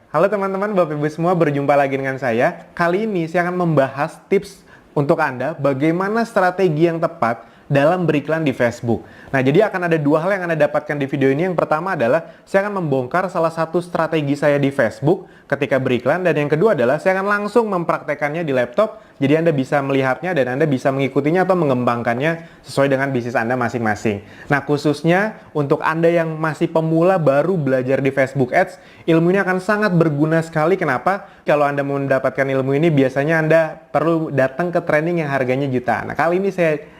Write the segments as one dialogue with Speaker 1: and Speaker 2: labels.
Speaker 1: Halo teman-teman, Bapak Ibu semua, berjumpa lagi dengan saya. Kali ini saya akan membahas tips untuk Anda bagaimana strategi yang tepat dalam beriklan di Facebook. Nah, jadi akan ada dua hal yang Anda dapatkan di video ini. Yang pertama adalah saya akan membongkar salah satu strategi saya di Facebook ketika beriklan, dan yang kedua adalah saya akan langsung mempraktekannya di laptop. Jadi Anda bisa melihatnya dan Anda bisa mengikutinya atau mengembangkannya sesuai dengan bisnis Anda masing-masing. Nah, khususnya untuk Anda yang masih pemula baru belajar di Facebook Ads, ilmu ini akan sangat berguna sekali. Kenapa? Kalau Anda mau mendapatkan ilmu ini, biasanya Anda perlu datang ke training yang harganya jutaan. Nah, kali ini saya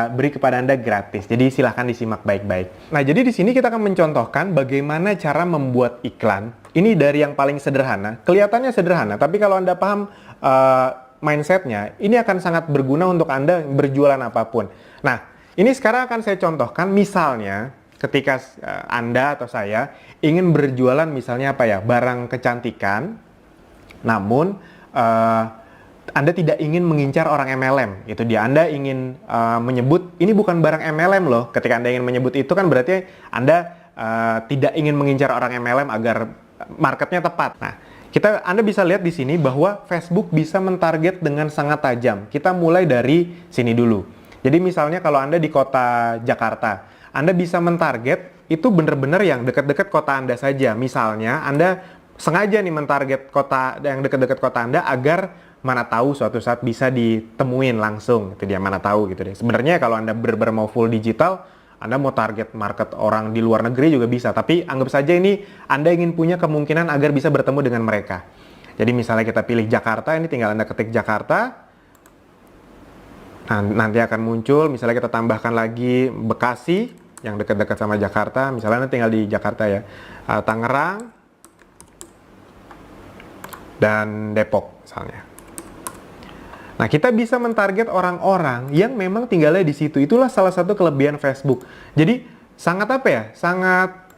Speaker 1: beri kepada Anda gratis. Jadi silahkan disimak baik-baik. Nah, jadi di sini kita akan mencontohkan bagaimana cara membuat iklan. Ini dari yang paling sederhana. Kelihatannya sederhana, tapi kalau Anda paham mindsetnya, ini akan sangat berguna untuk Anda berjualan apapun. Nah, ini sekarang akan saya contohkan. Misalnya, ketika Anda atau saya ingin berjualan misalnya apa ya, barang kecantikan, namun Anda tidak ingin mengincar orang MLM, itu dia. Anda ingin menyebut ini bukan barang MLM loh. Ketika Anda ingin menyebut itu kan berarti Anda tidak ingin mengincar orang MLM agar marketnya tepat. Nah, Anda bisa lihat di sini bahwa Facebook bisa mentarget dengan sangat tajam. Kita mulai dari sini dulu. Jadi misalnya kalau Anda di kota Jakarta, Anda bisa mentarget itu benar-benar yang dekat-dekat kota Anda saja. Misalnya Anda sengaja nih mentarget kota yang dekat-dekat kota Anda agar mana tahu suatu saat bisa ditemuin langsung, itu dia, mana tahu gitu deh. Sebenarnya kalau Anda benar-benar mau full digital, Anda mau target market orang di luar negeri juga bisa, tapi anggap saja ini Anda ingin punya kemungkinan agar bisa bertemu dengan mereka. Jadi misalnya kita pilih Jakarta, ini tinggal Anda ketik Jakarta, nah, nanti akan muncul, misalnya kita tambahkan lagi Bekasi, yang dekat-dekat sama Jakarta, misalnya Anda tinggal di Jakarta ya, Tangerang, dan Depok misalnya. Nah, kita bisa mentarget orang-orang yang memang tinggalnya di situ. Itulah salah satu kelebihan Facebook. Jadi, sangat apa ya? Sangat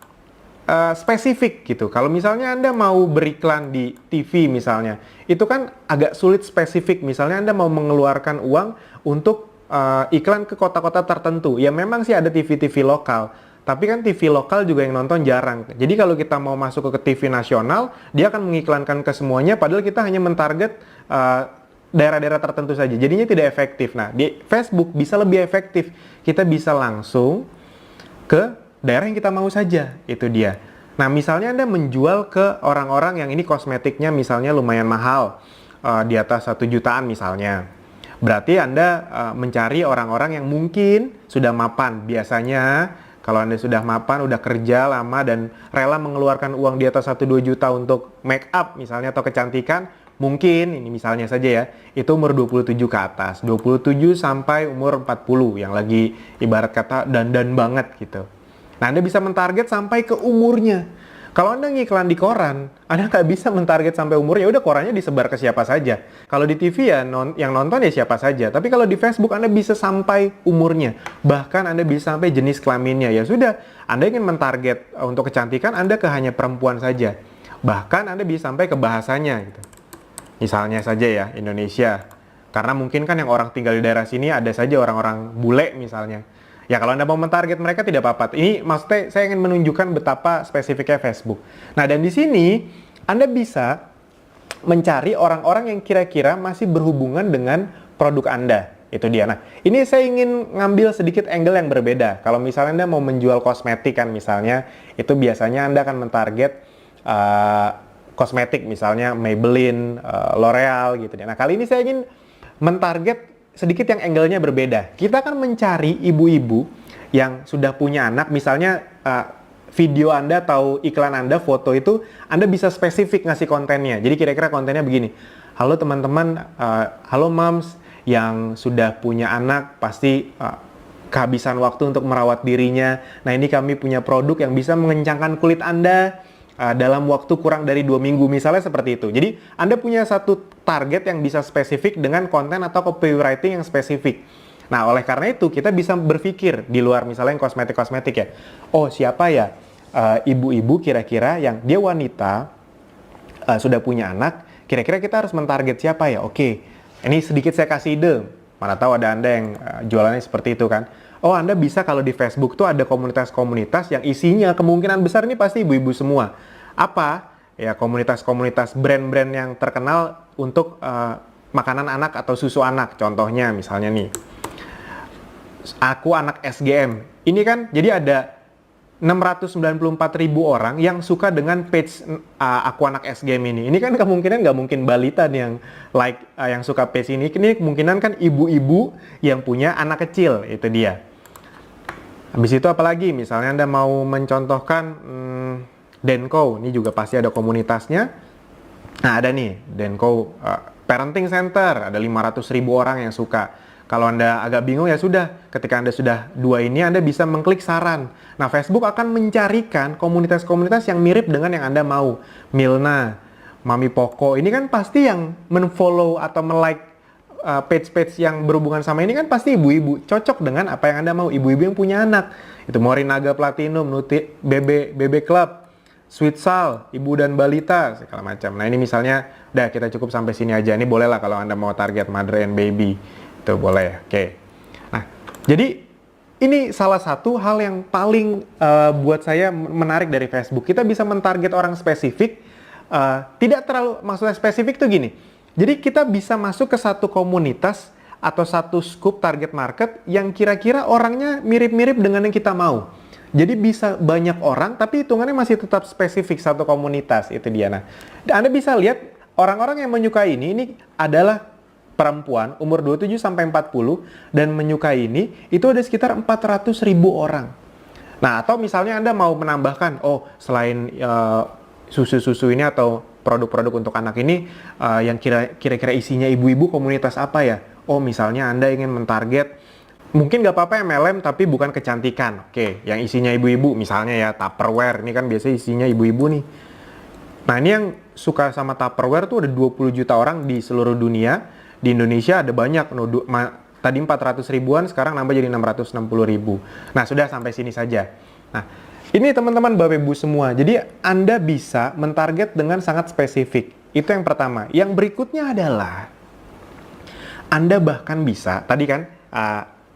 Speaker 1: spesifik gitu. Kalau misalnya Anda mau beriklan di TV misalnya, itu kan agak sulit spesifik. Misalnya Anda mau mengeluarkan uang untuk iklan ke kota-kota tertentu. Ya memang sih ada TV-TV lokal. Tapi kan TV lokal juga yang nonton jarang. Jadi kalau kita mau masuk ke TV nasional, dia akan mengiklankan ke semuanya, padahal kita hanya mentarget daerah-daerah tertentu saja. Jadinya tidak efektif. Nah, di Facebook bisa lebih efektif. Kita bisa langsung ke daerah yang kita mau saja. Itu dia. Nah, misalnya Anda menjual ke orang-orang yang ini kosmetiknya misalnya lumayan mahal, di atas 1 jutaan misalnya. Berarti Anda mencari orang-orang yang mungkin sudah mapan. Biasanya kalau Anda sudah mapan, udah kerja lama dan rela mengeluarkan uang di atas 1-2 juta untuk make up misalnya atau kecantikan, mungkin, ini misalnya saja ya, itu umur 27 ke atas. 27 sampai umur 40, yang lagi ibarat kata dandan banget gitu. Nah, Anda bisa mentarget sampai ke umurnya. Kalau Anda ngiklan di koran, Anda nggak bisa mentarget sampai umurnya, udah korannya disebar ke siapa saja. Kalau di TV ya, yang nonton ya siapa saja. Tapi kalau di Facebook, Anda bisa sampai umurnya. Bahkan Anda bisa sampai jenis kelaminnya. Ya sudah, Anda ingin mentarget untuk kecantikan, Anda ke hanya perempuan saja. Bahkan Anda bisa sampai ke bahasanya gitu. Misalnya saja ya, Indonesia. Karena mungkin kan yang orang tinggal di daerah sini ada saja orang-orang bule misalnya. Ya kalau Anda mau mentarget mereka tidak apa-apa. Ini maksudnya saya ingin menunjukkan betapa spesifiknya Facebook. Nah, dan di sini Anda bisa mencari orang-orang yang kira-kira masih berhubungan dengan produk Anda. Itu dia. Nah, ini saya ingin ngambil sedikit angle yang berbeda. Kalau misalnya Anda mau menjual kosmetik kan misalnya, itu biasanya Anda akan mentarget kosmetik misalnya Maybelline, L'Oreal gitu. Nah, kali ini saya ingin mentarget sedikit yang angle-nya berbeda. Kita akan mencari ibu-ibu yang sudah punya anak, misalnya video Anda atau iklan Anda, foto itu Anda bisa spesifik ngasih kontennya. Jadi kira-kira kontennya begini. Halo teman-teman, halo moms yang sudah punya anak, pasti kehabisan waktu untuk merawat dirinya. Nah, ini kami punya produk yang bisa mengencangkan kulit Anda dalam waktu kurang dari 2 minggu, misalnya seperti itu. Jadi Anda punya satu target yang bisa spesifik dengan konten atau copywriting yang spesifik. Nah, oleh karena itu kita bisa berpikir di luar misalnya yang kosmetik-kosmetik ya. Oh, siapa ya ibu-ibu kira-kira yang dia wanita, sudah punya anak, kira-kira kita harus mentarget siapa ya? Oke, ini sedikit saya kasih ide. Mana tahu ada Anda yang jualannya seperti itu kan. Oh, Anda bisa kalau di Facebook tuh ada komunitas-komunitas yang isinya kemungkinan besar ini pasti ibu-ibu semua. Apa? ya komunitas-komunitas brand-brand yang terkenal untuk makanan anak atau susu anak. Contohnya misalnya nih, Aku Anak SGM. Ini kan jadi ada 694.000 orang yang suka dengan page Aku Anak SGM ini. Ini kan kemungkinan nggak mungkin balita nih yang like, yang suka page ini. Ini kemungkinan kan ibu-ibu yang punya anak kecil, itu dia. Habis itu apalagi, misalnya Anda mau mencontohkan Denko, ini juga pasti ada komunitasnya. Nah ada nih, Denko Parenting Center, ada 500.000 orang yang suka. Kalau Anda agak bingung ya sudah, ketika Anda sudah dua ini, Anda bisa mengklik saran. Nah, Facebook akan mencarikan komunitas-komunitas yang mirip dengan yang Anda mau. Milna, Mami Poko, ini kan pasti yang men-follow atau me-like page-page yang berhubungan sama ini kan pasti ibu-ibu. Cocok dengan apa yang Anda mau, ibu-ibu yang punya anak. Itu Morinaga Platinum, BB Club, Sweet Sal, Ibu dan Balita, segala macam. Nah, ini misalnya, udah kita cukup sampai sini aja. Ini boleh lah kalau Anda mau target mother and baby. Itu boleh, oke. Nah, jadi ini salah satu hal yang paling buat saya menarik dari Facebook. Kita bisa mentarget orang spesifik, tidak terlalu, maksudnya spesifik tuh gini. Jadi kita bisa masuk ke satu komunitas atau satu scope target market yang kira-kira orangnya mirip-mirip dengan yang kita mau. Jadi bisa banyak orang, tapi hitungannya masih tetap spesifik satu komunitas, itu dia. Nah, Anda bisa lihat orang-orang yang menyukai ini adalah perempuan umur 27 sampai 40 dan menyukai ini itu ada sekitar 400.000 orang. Nah, atau misalnya Anda mau menambahkan, oh selain susu-susu ini atau produk-produk untuk anak ini yang kira-kira isinya ibu-ibu, komunitas apa ya? Oh misalnya Anda ingin mentarget, mungkin nggak apa-apa MLM tapi bukan kecantikan. Oke, yang isinya ibu-ibu misalnya ya Tupperware, ini kan biasanya isinya ibu-ibu nih. Nah, ini yang suka sama Tupperware tuh ada 20 juta orang di seluruh dunia. Di Indonesia ada banyak, tadi 400 ribuan, sekarang nambah jadi 660 ribu. Nah, sudah sampai sini saja. Nah, ini teman-teman Bapak Ibu semua, jadi Anda bisa mentarget dengan sangat spesifik. Itu yang pertama. Yang berikutnya adalah, Anda bahkan bisa, tadi kan,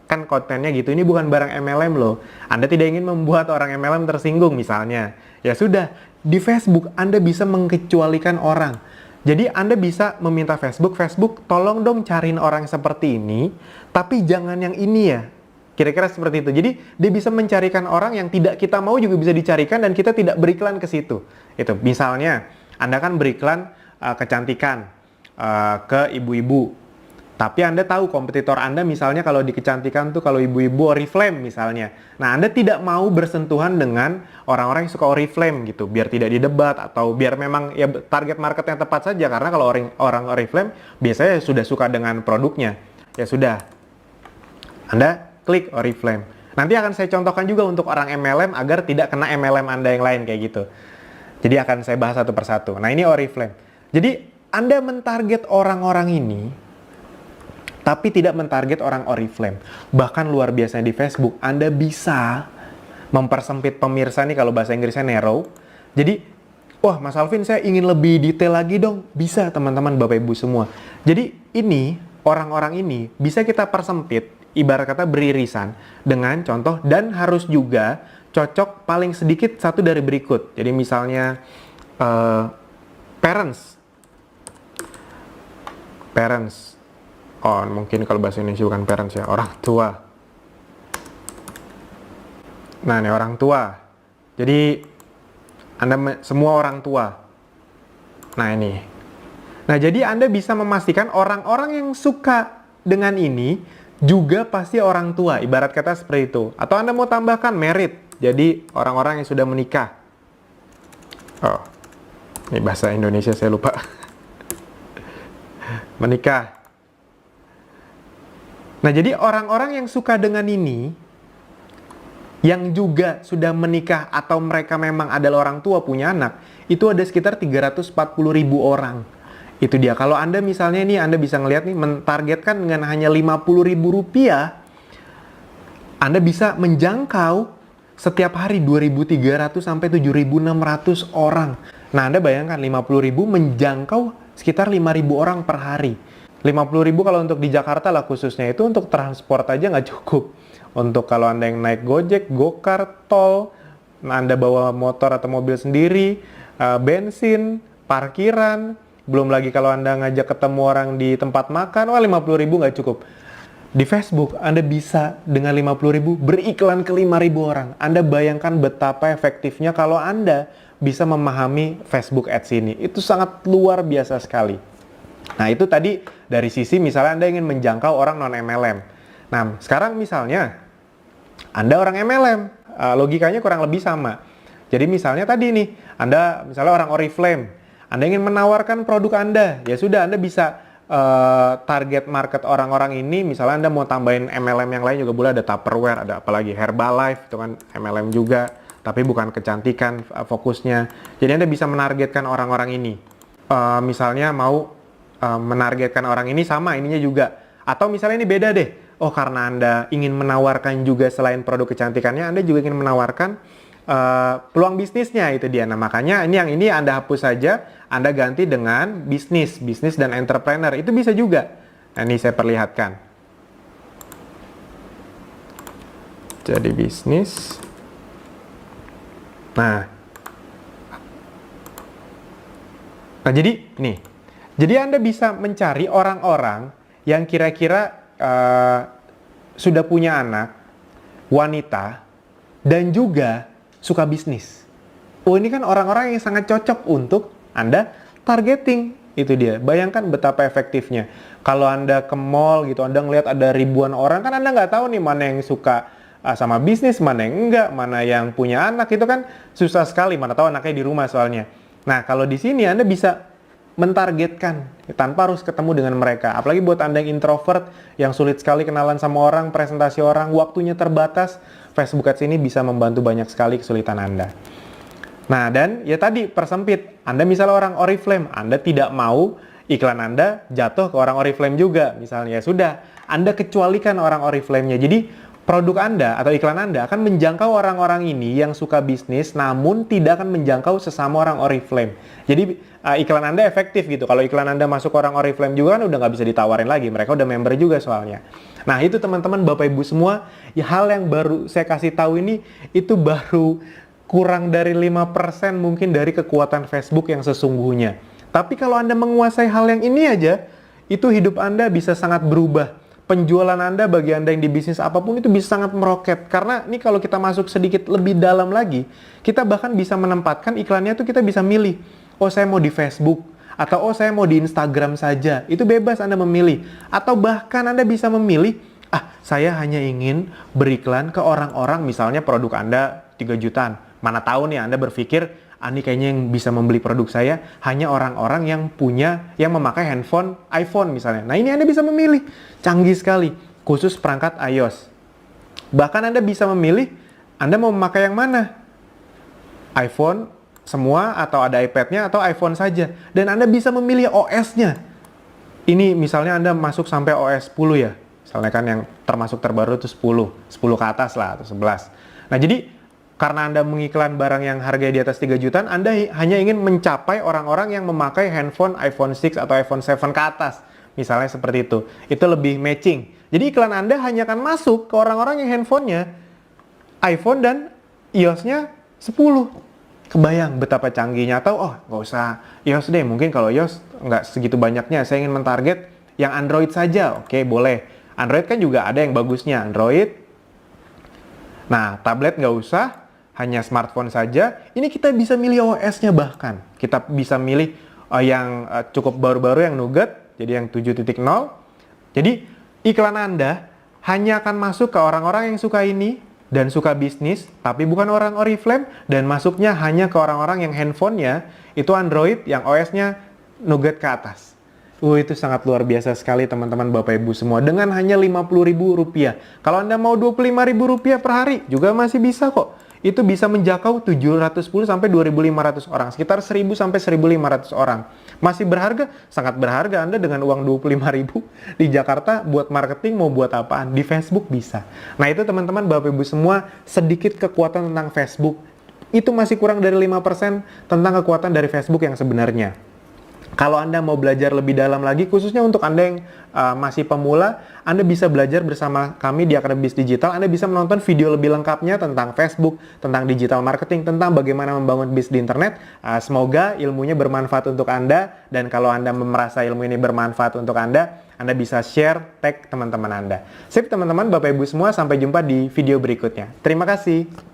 Speaker 1: kan kontennya gitu, ini bukan barang MLM loh. Anda tidak ingin membuat orang MLM tersinggung misalnya. Ya sudah, di Facebook Anda bisa mengecualikan orang. Jadi Anda bisa meminta Facebook tolong dong cariin orang seperti ini, tapi jangan yang ini ya. Kira-kira seperti itu. Jadi dia bisa mencarikan orang yang tidak kita mau juga bisa dicarikan dan kita tidak beriklan ke situ. Itu misalnya Anda kan beriklan kecantikan ke ibu-ibu. Tapi Anda tahu kompetitor Anda misalnya kalau di kecantikan tuh kalau ibu-ibu Oriflame misalnya. Nah, Anda tidak mau bersentuhan dengan orang-orang yang suka Oriflame gitu, biar tidak didebat atau biar memang ya target market yang tepat saja, karena kalau orang Oriflame biasanya sudah suka dengan produknya. Ya sudah, Anda klik Oriflame. Nanti akan saya contohkan juga untuk orang MLM agar tidak kena MLM Anda yang lain kayak gitu. Jadi akan saya bahas satu persatu. Nah, ini Oriflame. Jadi Anda mentarget orang-orang ini tapi tidak mentarget orang Oriflame. Bahkan luar biasanya di Facebook, Anda bisa mempersempit pemirsa nih, kalau bahasa Inggrisnya narrow. Jadi, wah Mas Alvin saya ingin lebih detail lagi dong. Bisa teman-teman Bapak Ibu semua. Jadi ini, orang-orang ini bisa kita persempit, ibarat kata beririsan dengan contoh, dan harus juga cocok paling sedikit satu dari berikut. Jadi misalnya, parents. Oh, mungkin kalau bahasa Indonesia bukan parents ya, orang tua. Nah, ini orang tua. Jadi, Anda semua orang tua. Nah, ini. Nah, jadi Anda bisa memastikan orang-orang yang suka dengan ini juga pasti orang tua. Ibarat kata seperti itu. Atau Anda mau tambahkan married. Jadi, orang-orang yang sudah menikah. Oh, ini bahasa Indonesia saya lupa. Menikah. Nah, jadi orang-orang yang suka dengan ini, yang juga sudah menikah atau mereka memang adalah orang tua punya anak, itu ada sekitar 340.000 orang. Itu dia. Kalau Anda misalnya ini, Anda bisa ngelihat nih, mentargetkan dengan hanya Rp50.000, Anda bisa menjangkau setiap hari 2.300 sampai 7.600 orang. Nah, Anda bayangkan 50.000 menjangkau sekitar 5.000 orang per hari. 50.000 kalau untuk di Jakarta lah khususnya, itu untuk transport aja nggak cukup. Untuk kalau Anda yang naik Gojek, Gokar, tol, Anda bawa motor atau mobil sendiri, bensin, parkiran, belum lagi kalau Anda ngajak ketemu orang di tempat makan, wah 50.000 nggak cukup. Di Facebook, Anda bisa dengan 50.000 beriklan ke 5.000 orang. Anda bayangkan betapa efektifnya kalau Anda bisa memahami Facebook Ads ini. Itu sangat luar biasa sekali. Nah, itu tadi dari sisi misalnya Anda ingin menjangkau orang non-MLM. Nah, sekarang misalnya Anda orang MLM, logikanya kurang lebih sama. Jadi misalnya tadi nih, Anda misalnya orang Oriflame, Anda ingin menawarkan produk Anda, ya sudah Anda bisa target market orang-orang ini, misalnya Anda mau tambahin MLM yang lain juga boleh, ada Tupperware, ada apalagi Herbalife, itu kan MLM juga, tapi bukan kecantikan fokusnya. Jadi Anda bisa menargetkan orang-orang ini. Misalnya mau menargetkan orang ini sama ininya juga. Atau misalnya ini beda deh. Oh, karena Anda ingin menawarkan juga selain produk kecantikannya, Anda juga ingin menawarkan peluang bisnisnya, itu dia. Nah, makanya ini Anda hapus saja, Anda ganti dengan bisnis dan entrepreneur. Itu bisa juga. Nah, ini saya perlihatkan. Jadi bisnis. Nah, jadi nih. Jadi Anda bisa mencari orang-orang yang kira-kira sudah punya anak, wanita, dan juga suka bisnis. Oh, ini kan orang-orang yang sangat cocok untuk Anda targeting. Itu dia. Bayangkan betapa efektifnya. Kalau Anda ke mall gitu, Anda ngelihat ada ribuan orang, kan Anda nggak tahu nih mana yang suka sama bisnis, mana yang enggak, mana yang punya anak. Itu kan susah sekali, mana tahu anaknya di rumah soalnya. Nah, kalau di sini Anda bisa mentargetkan tanpa harus ketemu dengan mereka. Apalagi buat Anda yang introvert, yang sulit sekali kenalan sama orang, presentasi orang, waktunya terbatas, Facebook Ads ini bisa membantu banyak sekali kesulitan Anda. Nah, dan ya tadi persempit. Anda misalnya orang Oriflame, Anda tidak mau iklan Anda jatuh ke orang Oriflame juga. Misalnya, ya sudah, Anda kecualikan orang Oriflame-nya. Jadi, produk Anda atau iklan Anda akan menjangkau orang-orang ini yang suka bisnis, namun tidak akan menjangkau sesama orang Oriflame. Jadi, iklan Anda efektif gitu. Kalau iklan Anda masuk orang Oriflame juga kan udah nggak bisa ditawarin lagi. Mereka udah member juga soalnya. Nah, itu teman-teman, Bapak Ibu semua, ya hal yang baru saya kasih tahu ini, itu baru kurang dari 5% mungkin dari kekuatan Facebook yang sesungguhnya. Tapi kalau Anda menguasai hal yang ini aja, itu hidup Anda bisa sangat berubah. Penjualan Anda bagi Anda yang di bisnis apapun itu bisa sangat meroket. Karena ini kalau kita masuk sedikit lebih dalam lagi, kita bahkan bisa menempatkan iklannya tuh kita bisa milih. Oh, saya mau di Facebook. Atau oh, saya mau di Instagram saja. Itu bebas Anda memilih. Atau bahkan Anda bisa memilih, saya hanya ingin beriklan ke orang-orang, misalnya produk Anda 3 jutaan. Mana tahu nih Anda berpikir, ini kayaknya yang bisa membeli produk saya hanya orang-orang yang memakai handphone iPhone misalnya. Nah, ini Anda bisa memilih. Canggih sekali. Khusus perangkat iOS. Bahkan Anda bisa memilih, Anda mau memakai yang mana? iPhone semua, atau ada iPad-nya, atau iPhone saja. Dan Anda bisa memilih OS-nya. Ini misalnya Anda masuk sampai OS 10 ya. Misalnya kan yang termasuk terbaru itu 10 ke atas lah, atau 11. Nah, jadi karena Anda mengiklan barang yang harganya di atas 3 jutaan, Anda hanya ingin mencapai orang-orang yang memakai handphone iPhone 6 atau iPhone 7 ke atas. Misalnya seperti itu. Itu lebih matching. Jadi iklan Anda hanya akan masuk ke orang-orang yang handphonenya iPhone dan iOS-nya 10. Kebayang betapa canggihnya. Atau, nggak usah iOS deh. Mungkin kalau iOS nggak segitu banyaknya. Saya ingin mentarget yang Android saja. Oke, boleh. Android kan juga ada yang bagusnya. Android. Nah, tablet nggak usah. Hanya smartphone saja. Ini kita bisa milih OS-nya bahkan. Kita bisa milih yang cukup baru-baru, yang Nougat. Jadi yang 7.0. Jadi iklan Anda hanya akan masuk ke orang-orang yang suka ini dan suka bisnis, tapi bukan orang Oriflame, dan masuknya hanya ke orang-orang yang handphonenya itu Android, yang OS-nya Nougat ke atas. Itu sangat luar biasa sekali teman-teman, Bapak Ibu semua. Dengan hanya Rp50.000. Kalau Anda mau Rp25.000 per hari, juga masih bisa kok. Itu bisa menjangkau 710 sampai 2.500 orang. Sekitar 1.000 sampai 1.500 orang. Masih berharga? Sangat berharga. Anda dengan uang 25.000 di Jakarta buat marketing mau buat apaan? Di Facebook bisa. Nah, itu teman-teman, Bapak Ibu semua, sedikit kekuatan tentang Facebook. Itu masih kurang dari 5% tentang kekuatan dari Facebook yang sebenarnya. Kalau Anda mau belajar lebih dalam lagi, khususnya untuk Anda yang masih pemula, Anda bisa belajar bersama kami di Akademi Bisnis Digital. Anda bisa menonton video lebih lengkapnya tentang Facebook, tentang digital marketing, tentang bagaimana membangun bisnis di internet. Semoga ilmunya bermanfaat untuk Anda, dan kalau Anda merasa ilmu ini bermanfaat untuk Anda bisa share, tag teman-teman Anda. Sip teman-teman, Bapak Ibu semua, sampai jumpa di video berikutnya. Terima kasih.